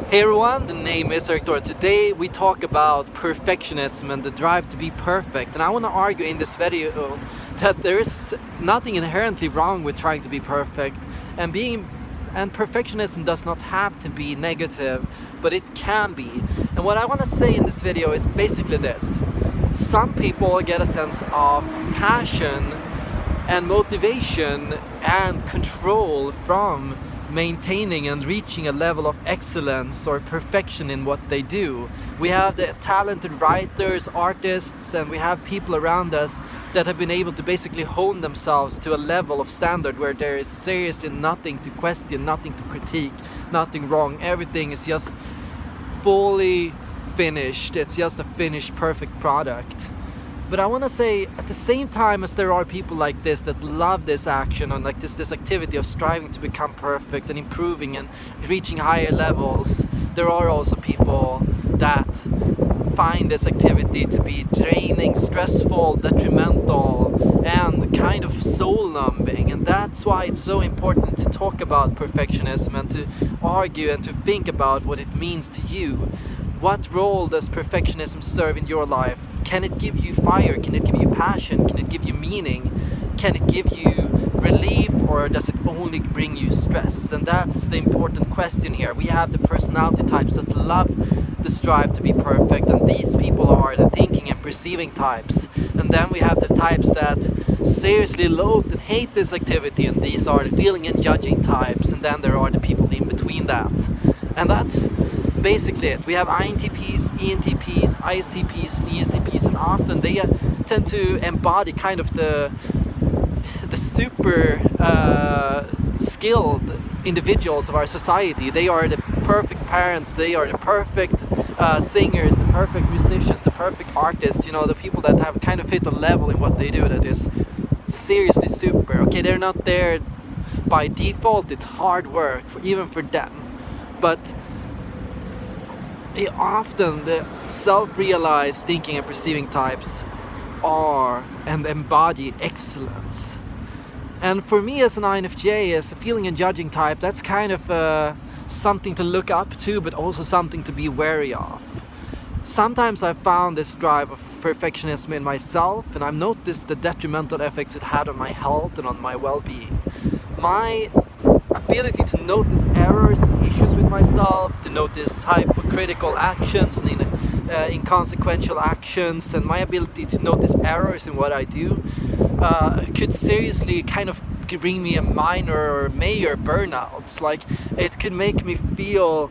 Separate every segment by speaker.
Speaker 1: Hey everyone, the name is Erik. Today we talk about perfectionism and the drive to be perfect. And I want to argue in this video that there is nothing inherently wrong with trying to be perfect, and perfectionism does not have to be negative, but it can be. And what I want to say in this video is basically this. Some people get a sense of passion and motivation and control from maintaining and reaching a level of excellence or perfection in what they do. We have the talented writers, artists, and we have people around us that have been able to basically hone themselves to a level of standard where there is seriously nothing to question, nothing to critique, nothing wrong. Everything is just fully finished. It's just a finished, perfect product. But I want to say, at the same time as there are people like this that love this action and like this activity of striving to become perfect and improving and reaching higher levels, there are also people that find this activity to be draining, stressful, detrimental, and kind of soul-numbing. And that's why it's so important to talk about perfectionism and to argue and to think about what it means to you. What role does perfectionism serve in your life? Can it give you fire? Can it give you passion? Can it give you meaning? Can it give you relief, or does it only bring you stress? And that's the important question here. We have the personality types that love the strive to be perfect, and these people are the thinking and perceiving types. And then we have the types that seriously loathe and hate this activity, and these are the feeling and judging types. And then there are the people in between that. And that's basically it. We have INTPs, ENTPs, ISTPs, and ESTPs, and often they tend to embody kind of the super skilled individuals of our society. They are the perfect parents, they are the perfect singers, the perfect musicians, the perfect artists, the people that have kind of hit a level in what they do that is seriously super. Okay, they're not there by default, it's hard work, even for them. But often the self-realized thinking and perceiving types are and embody excellence. And for me as an INFJ, as a feeling and judging type, that's kind of something to look up to, but also something to be wary of. Sometimes I've found this drive of perfectionism in myself, and I've noticed the detrimental effects it had on my health and on my well-being. My ability to notice errors and issues with myself, to notice hypocritical actions and inconsequential actions, and my ability to notice errors in what I do could seriously kind of bring me a minor or major burnouts. Like, it could make me feel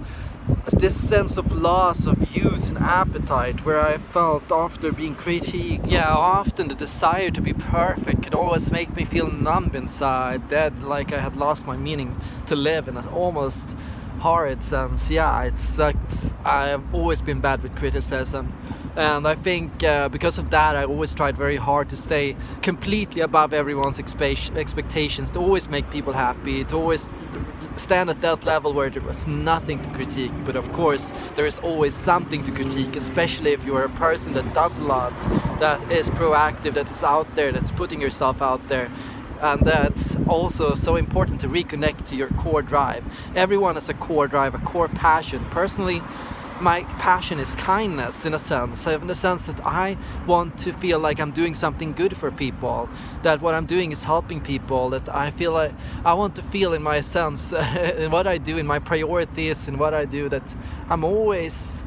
Speaker 1: this sense of loss of use and appetite, where I felt after being critiqued. Often the desire to be perfect could always make me feel numb inside, dead, like I had lost my meaning to live in an almost horrid sense. It sucks. I've always been bad with criticism, and I think because of that I always tried very hard to stay completely above everyone's expectations, to always make people happy, to always stand at that level where there was nothing to critique. But of course there is always something to critique, especially if you are a person that does a lot, that is proactive, that is out there, that's putting yourself out there. And that's also so important to reconnect to your core drive. Everyone has a core drive, a core passion. Personally, my passion is kindness, in a sense that I want to feel like I'm doing something good for people, that what I'm doing is helping people, that I feel like I want to feel in my sense in what I do, in my priorities, in what I do, that I'm always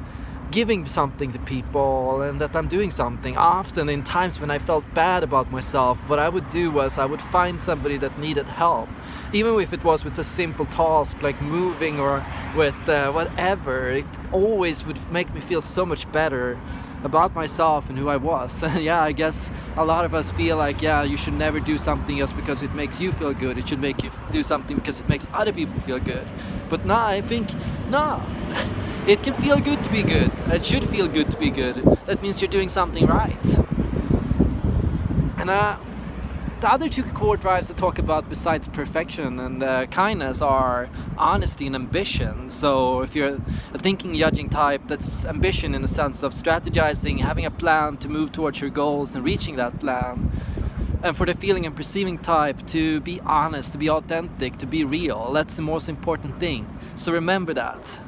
Speaker 1: giving something to people and that I'm doing something. Often in times when I felt bad about myself, what I would do was I would find somebody that needed help, even if it was with a simple task like moving or with whatever. It always would make me feel so much better about myself and who I was. I guess a lot of us feel like you should never do something just because it makes you feel good. It should make you do something because it makes other people feel good. But I think it can feel good to be good. It should feel good to be good. That means you're doing something right. And the other two core drives to talk about besides perfection and kindness are honesty and ambition. So if you're a thinking, judging type, that's ambition in the sense of strategizing, having a plan to move towards your goals and reaching that plan. And for the feeling and perceiving type, to be honest, to be authentic, to be real. That's the most important thing. So remember that.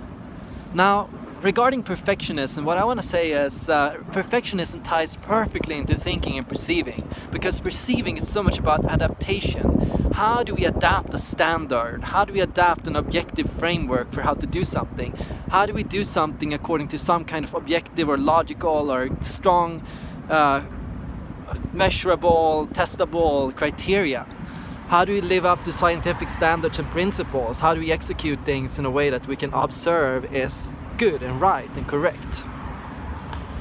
Speaker 1: Now, regarding perfectionism, what I want to say is perfectionism ties perfectly into thinking and perceiving, because perceiving is so much about adaptation. How do we adapt a standard? How do we adapt an objective framework for how to do something? How do we do something according to some kind of objective or logical or strong, measurable, testable criteria? How do we live up to scientific standards and principles? How do we execute things in a way that we can observe is good and right and correct?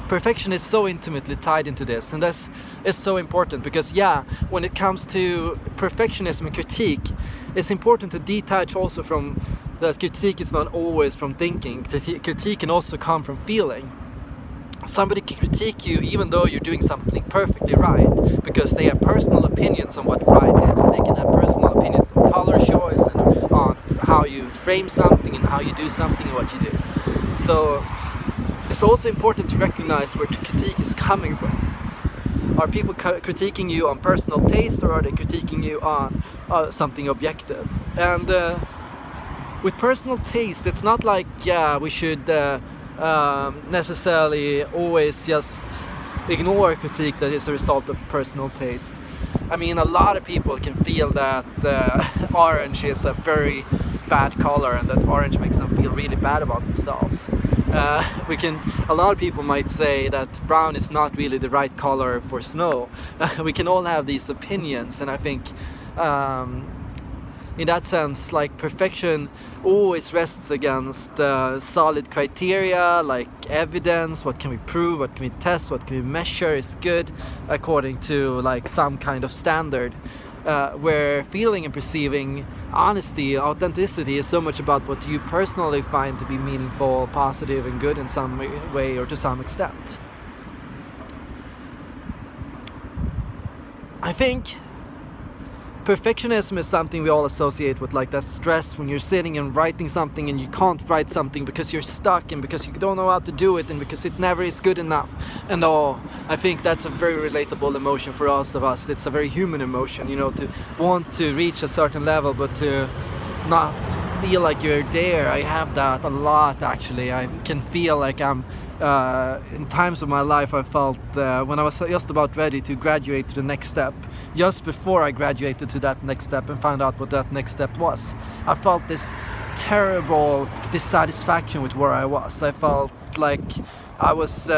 Speaker 1: Perfection is so intimately tied into this, and this is so important because, when it comes to perfectionism and critique, it's important to detach also from that critique is not always from thinking. Critique can also come from feeling. Somebody can critique you even though you're doing something perfectly right, because they have personal opinions on what right is. They can have personal opinions on color choice and on how you frame something and how you do something and what you do. So it's also important to recognize where the critique is coming from. Are people critiquing you on personal taste, or are they critiquing you on something objective? And with personal taste, it's not like we should necessarily always just ignore critique that is a result of personal taste. I mean, a lot of people can feel that orange is a very bad color and that orange makes them feel really bad about themselves. A lot of people might say that brown is not really the right color for snow. We can all have these opinions, and I think in that sense, like, perfection always rests against solid criteria, like evidence. What can we prove? What can we test? What can we measure is good according to like some kind of standard. Where feeling and perceiving, honesty, authenticity is so much about what you personally find to be meaningful, positive, and good in some way or to some extent. I think perfectionism is something we all associate with, like that stress when you're sitting and writing something and you can't write something because you're stuck and because you don't know how to do it and because it never is good enough. And I think that's a very relatable emotion for all of us. It's a very human emotion, to want to reach a certain level but to not feel like you're there. I have that a lot, actually. I can feel like I'm in times of my life I felt when I was just about ready to graduate to the next step, just before I graduated to that next step and found out what that next step was, I felt this terrible dissatisfaction with where I was. I felt like I was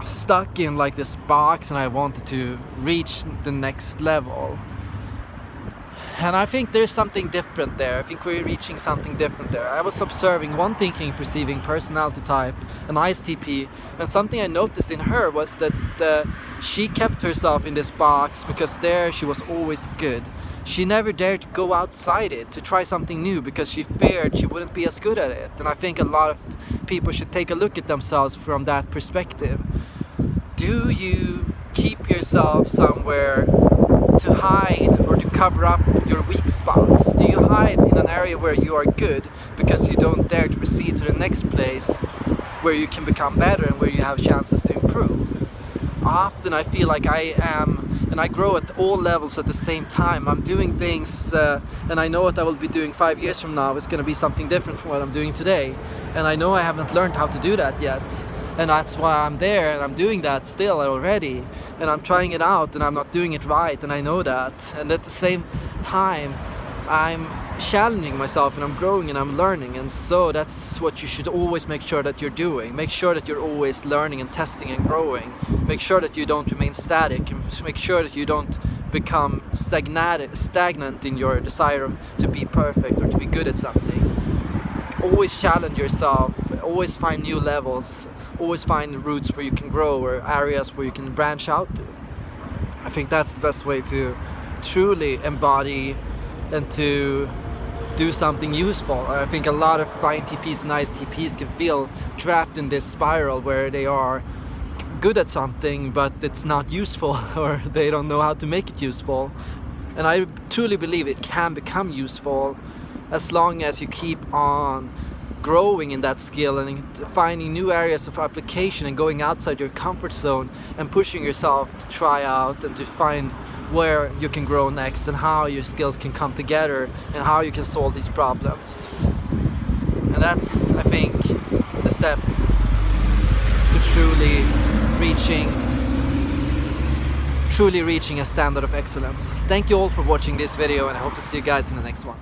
Speaker 1: stuck in like this box and I wanted to reach the next level. And I think there's something different there. I think we're reaching something different there. I was observing one thinking, perceiving personality type, an ISTP, and something I noticed in her was that she kept herself in this box because there she was always good. She never dared to go outside it, to try something new, because she feared she wouldn't be as good at it. And I think a lot of people should take a look at themselves from that perspective. Do you keep yourself somewhere to hide or to cover up your weak spots? Do you hide in an area where you are good because you don't dare to proceed to the next place where you can become better and where you have chances to improve? Often I feel like I am, and I grow at all levels at the same time. I'm doing things and I know what I will be doing 5 years from now is going to be something different from what I'm doing today, and I know I haven't learned how to do that yet. And that's why I'm there and I'm doing that still already. And I'm trying it out and I'm not doing it right, and I know that. And at the same time, I'm challenging myself and I'm growing and I'm learning. And so that's what you should always make sure that you're doing. Make sure that you're always learning and testing and growing. Make sure that you don't remain static. And make sure that you don't become stagnant in your desire to be perfect or to be good at something. Always challenge yourself. Always find new levels. Always find routes where you can grow or areas where you can branch out to. I think that's the best way to truly embody and to do something useful. I think a lot of INTPs and ISTPs can feel trapped in this spiral where they are good at something but it's not useful or they don't know how to make it useful. And I truly believe it can become useful as long as you keep on growing in that skill and finding new areas of application and going outside your comfort zone and pushing yourself to try out and to find where you can grow next and how your skills can come together and how you can solve these problems. And And that's, I think, the step to truly reaching a standard of excellence. Thank you all for watching this video, and I hope to see you guys in the next one.